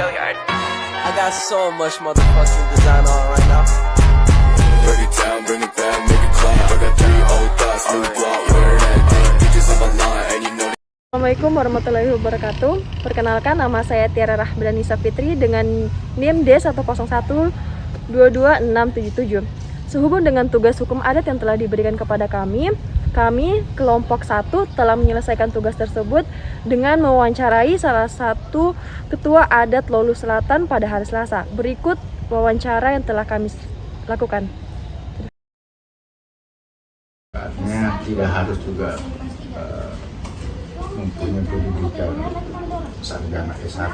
I got so much motherfucking design on right now. Break it down, bring it back, make it clap. I got 3 old thoughts, new block, where that thing. Bitches on my line, and you know. Assalamualaikum warahmatullahi wabarakatuh. Perkenalkan, nama saya Tiara Rahmadani Sapitri dengan NIM D101222677. Sehubung dengan tugas hukum adat yang telah diberikan kepada kami kelompok 1 telah menyelesaikan tugas tersebut dengan mewawancarai salah satu ketua adat Lolu Selatan pada hari Selasa. Berikut wawancara yang telah kami lakukan. Artinya tidak harus juga mempunyai pendidikan sarjana S1,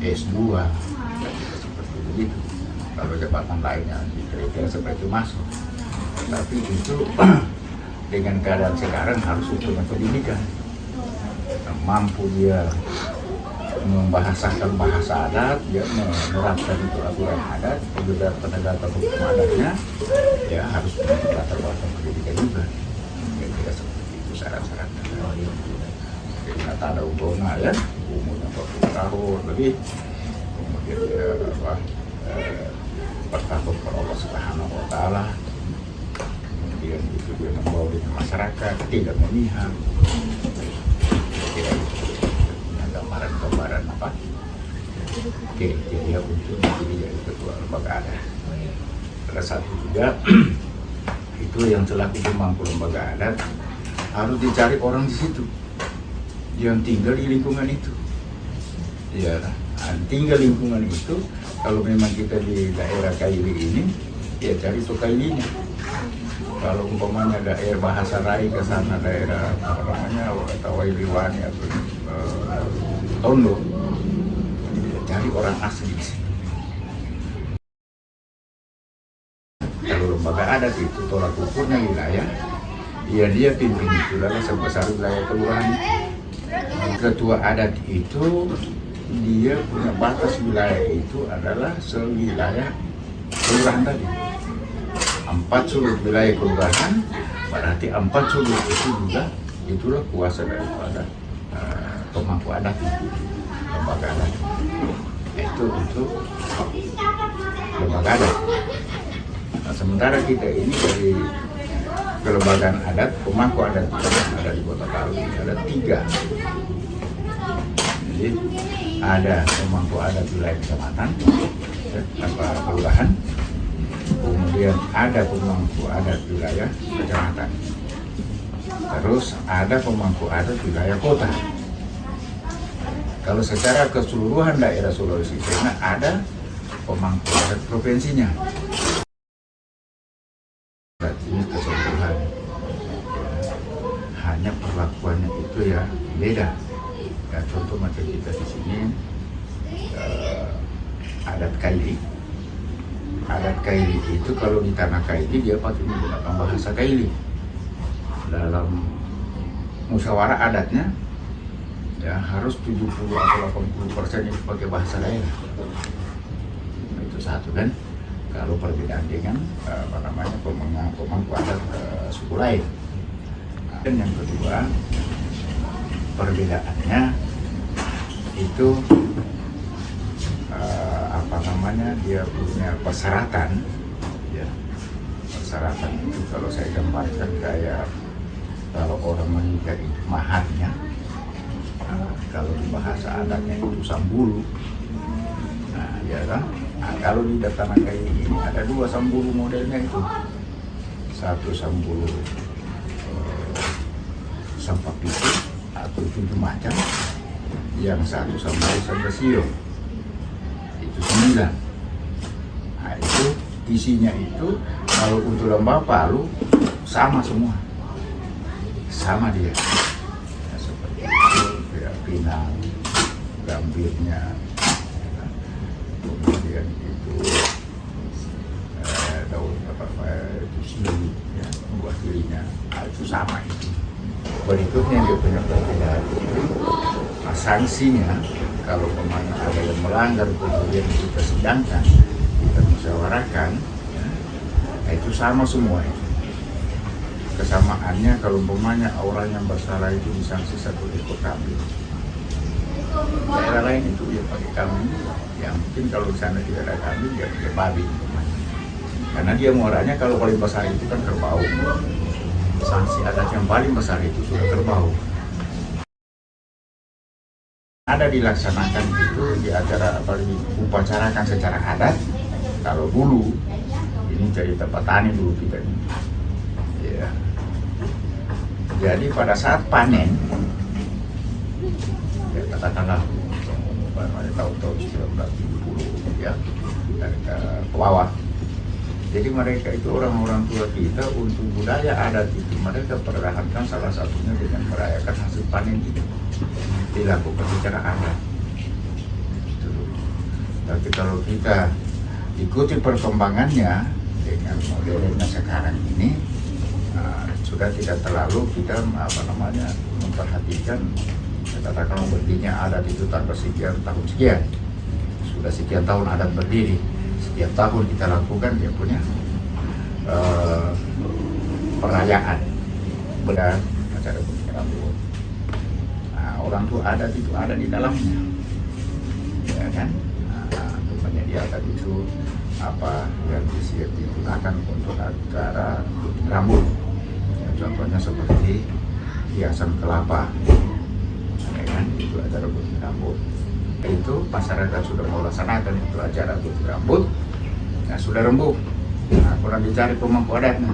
S2, seperti begitu. Kalau jabatan lainnya kira-kira seperti itu masuk. Tapi itu dengan keadaan sekarang harus punya pendidikan. Mampu dia membahasakan bahasa adat, dia menerapkan itu aturan adat, juga penegakan hukum adatnya, ya harus punya latar belakang pendidikan juga. Kira-kira seperti itu syarat-syaratnya. Jadi kata ada ugona ya, umurnya 40 tahun lebih, kemudian dia bertakwa kepada Allah Subhanahu Wa Taala, kemudian itu dia membawa di masyarakat, tidak memihak. Punya gambaran apa? Kriteria untuk menjadi ketua lembaga adat. Salah satu juga itu yang selaku pemangku lembaga adat harus dicari orang di situ yang tinggal di lingkungan itu. Ya, tinggal lingkungan itu. Kalau memang kita di daerah Kaili ini, ya cari tuh Kailinya. Kalau umpamanya daerah bahasa Rai ke sana, daerah apa namanya, atau Wailiwani atau Tondo, ya, cari orang asli di sini. Kalau lembaga adat itu tolak ukurnya wilayah, ya dia pimpin itu adalah sebesar wilayah kelurahan. Ketua adat itu dia punya batas wilayah itu adalah sewilayah kelurahan tadi. 4 sudut wilayah kelurahan, berarti 4 sudut itu juga itulah kuasa daripada pemangku adat itu, lembaga adat. Itu untuk lembaga adat. Nah, sementara kita ini dari kelembagaan adat, pemangku adat yang ada di Kota Palu ada 3. Jadi ada pemangku adat wilayah kecamatan, kelurahan, kemudian ada pemangku adat wilayah kecamatan, terus ada pemangku adat wilayah kota. Kalau secara keseluruhan daerah Sulawesi Tengah ada pemangku adat provinsinya. Ini keseluruhan, hanya perlakuannya itu ya beda. Ya, contoh macam kita di sini adat Kaili. Adat Kaili itu kalau di tanah Kaili dia pakai menggunakan bahasa Kaili. Dalam musyawarah adatnya ya harus 70 atau 80% itu pakai bahasa daerah. Itu satu kan. Kalau perbedaan dengan apa namanya pemangku adat suku lain. Dan yang kedua, perbedaannya itu apa namanya, dia punya persyaratan, ya. Persyaratan itu kalau saya gambarkan kayak kalau orang menikah itu maharnya, kalau di bahasa adatnya itu sambulu. Nah, ya kan? Nah, kalau di tanah kayak ini ada 2 sambulu modelnya itu, satu sambulu sampah pitu atau 7 macam, yang satu sambulu sambasio itu 9. Nah, itu isinya itu kalau untuk lembah Palu sama semua, sama dia. Nah, seperti itu ya, pinang, gambirnya, kemudian itu daun apa itu sili, ya, buah silinya, nah, itu sama itu. Berikutnya dia punya perbedaan itu, nah, sanksinya kalau pemain ada yang melanggar kemudian kita sidangkan, kita musyawarahkan, ya, nah, itu sama semua itu. Kesamaannya kalau umpamanya orang yang bersalah itu disanksi 1 ekor kambing. Daerah lain itu ya pakai kambing. Ya mungkin kalau di sana tidak ada kambing ya pakai babi. Karena dia muaranya kalau paling besar itu kan kerbau. Sanksi adat yang paling besar itu sudah kerbau. Ada dilaksanakan itu di acara paling upacarakan secara adat. Kalau dulu ini cerita petani dulu kita ini. Ya. Jadi pada saat panen, ya katakanlah tahun-tahun 1970 ya dari ke bawah. Jadi mereka itu orang-orang tua kita untuk budaya adat itu mereka pertahankan salah satunya dengan merayakan hasil panen itu dilakukan secara adat. Gitu. Tapi kalau kita ikuti perkembangannya dengan modernnya sekarang ini, sudah tidak terlalu kita memperhatikan katakanlah berdirinya adat itu tanggal sekian tahun sekian. Sudah sekian tahun adat berdiri. Setiap tahun kita lakukan dia punya perayaan benar acara gunting rambut. Nah, orang tua adat itu ada di dalamnya, ya kan? Tentunya di adat itu apa yang digunakan untuk acara gunting rambut. Ya, contohnya seperti hiasan kelapa, ya kan? Itu acara gunting rambut. Itu masyarakat sudah melaksanakan itu acara gunting rambut. Nah, sudah rembuh. Nah, kurang dicari pemangku adatnya.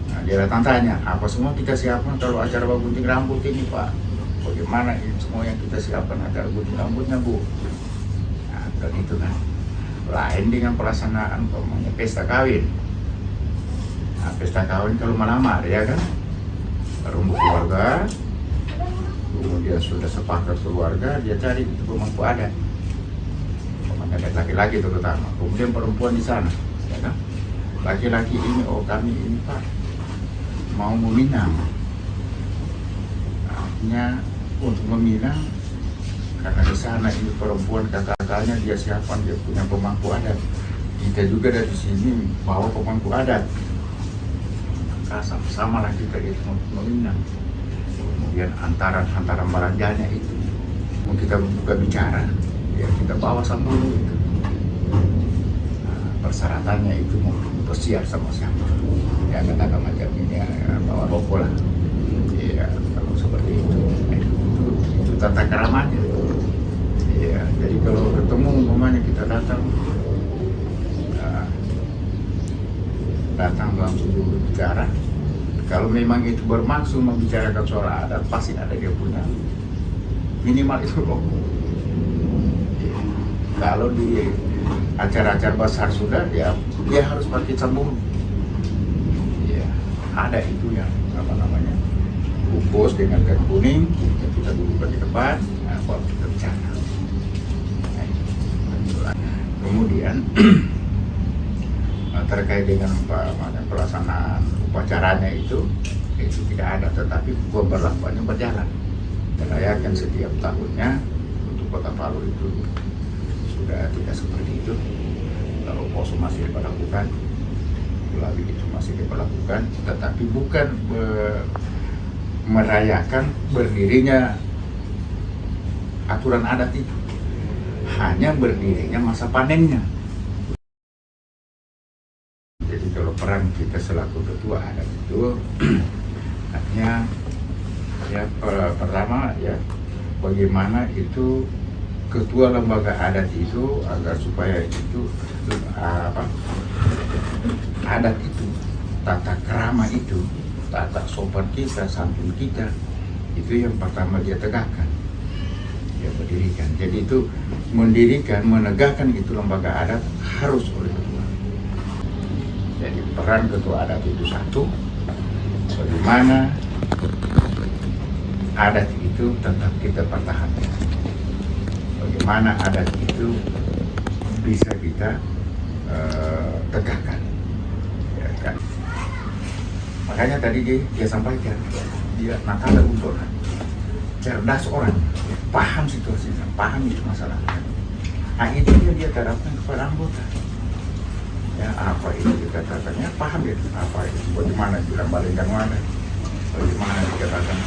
Nah, dia datang tanya, apa semua kita siapkan kalau acara gunting rambut ini, Pak? Bagaimana ini semua yang kita siapkan acara gunting rambutnya, Bu? Nah, dan itu kan lain dengan pelaksanaan pesta kawin. Nah, pesta kawin kalau melamar, ya kan? Rembuh keluarga, kemudian sudah sepakat keluarga, dia cari itu pemangku adat. Ada laki-laki terutama, kemudian perempuan di sana, ya kan? Laki-laki ini, oh kami ini Pak mau meminang, artinya untuk meminang karena di sana ini perempuan kakak-kakaknya dia siapkan dia punya pemangku adat, kita juga dari sini bawa pemangku adat, maka sama-sama lah kita itu meminang, kemudian antara belanjanya itu mau kita buka bicara. Ya, kita bawa sambal itu. Nah, persyaratannya itu mungkin bersiap sama siapa. Ya katakan macam ini ya, bawa rokok lah. Ya kalau seperti itu, itu tata keramanya. Ya, jadi kalau ketemu umpamanya kita datang langsung dulu bicara. Kalau memang itu bermaksud membicarakan soal adat, pasti ada dia punya minimal itu rokok. Kalau di acara-acara besar sudah dia harus pakai sabun. Ya, ada itu yang bungkus dengan kain kuning, yang kita duduk di depan, baru kita bicara. Kemudian terkait dengan pelaksanaan upacaranya itu tidak ada, tetapi pemberlakuannya berjalan. Dirayakan setiap tahunnya untuk Kota Palu itu sudah tidak seperti itu. Kalau poso masih diberlakukan, Bulawi itu masih diberlakukan, tetapi bukan merayakan berdirinya aturan adat itu, hanya berdirinya masa panennya. Jadi kalau peran kita selaku ketua adat itu artinya ya pertama ya bagaimana itu ketua lembaga adat itu agar supaya itu adat itu, tata krama itu, tata sopan kita, santun kita, itu yang pertama dia tegakkan, dia berdirikan. Jadi itu mendirikan, menegakkan itu lembaga adat harus oleh ketua. Jadi peran ketua adat itu satu, bagaimana adat itu tetap kita pertahankan. Bagaimana adat itu bisa kita tegakkan, ya kan? Makanya tadi dia sampaikan, dia nakal untuk cerdas orang, paham situasinya, paham itu masalahnya. Nah itu dia terapkan kepada anggota. Ya apa itu dikatakannya, paham dia apa itu, bagaimana bilang balingkan mana, bagaimana dikatakan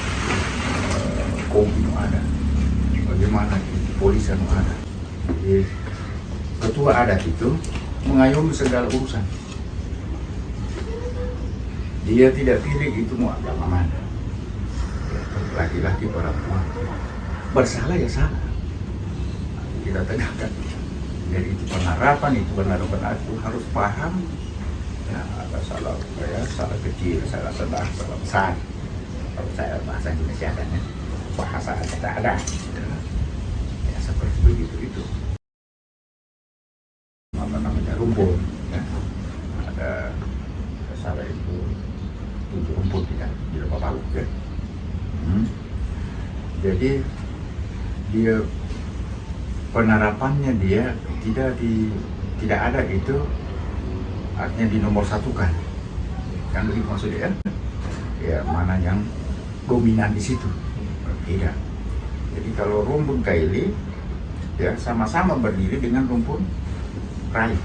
kopi ada, bagaimana itu polis anu adat. Jadi, ketua adat itu mengayomi segala urusan. Dia tidak pilih itu mau agama mana, laki-laki perempuan, bersalah ya salah, kita tegakkan. Jadi itu penerapan, itu benar-benar aku harus paham. Ya, ada salah, ya, salah kecil, salah sedang, salah besar. Kalau saya bahasa Indonesia kan ya, bahasa kita ada. Ya, seperti begitu itu. Apa namanya rumpun, ya. Ada salah itu 7 rumpun di Lembah Balus ya. Jadi dia penerapannya dia tidak ada itu, artinya dinomor satukan kan begitu maksudnya ya, mana yang dominan di situ tidak. Jadi kalau rumpun kaili ya sama-sama berdiri dengan rumpun rai,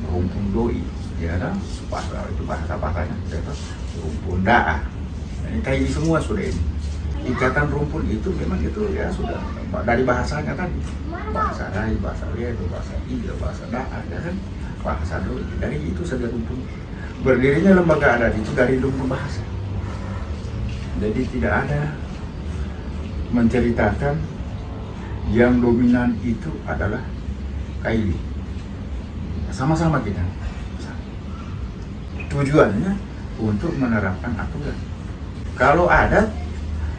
rumpun doi ya kan, itu bahasanya ya, rumpun daah. Ini kaili semua sudah ini. Ikatan rumpun itu memang itu ya sudah dari bahasanya kan, bahasa rai, bahasa ledo, bahasa iya, bahasa daah ya kan, bahasa doi, dari itu saja rumpun. Berdirinya lembaga adat itu dari rumpun bahasa. Jadi tidak ada menceritakan yang dominan itu adalah kaili. Sama-sama kita. Tujuannya untuk menerapkan aturan. Kalau adat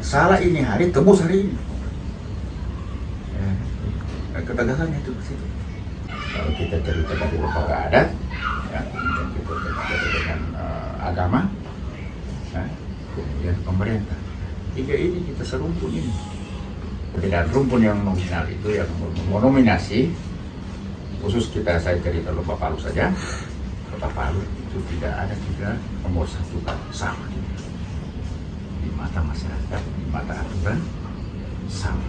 salah ini hari, tebus hari ini. Ketegasannya itu ke situ. Kalau kita cerita dari lembaga adat, ya, kemudian kita cerita dengan agama, ya, kemudian pemerintah. 3 ini kita serumpun ini. Dan rumpun yang nominal itu yang mendominasi, khusus saya cerita Lembah Balus saja. Lembah Balus itu tidak ada nomor 1 sama di mata masyarakat, di mata aturan sama.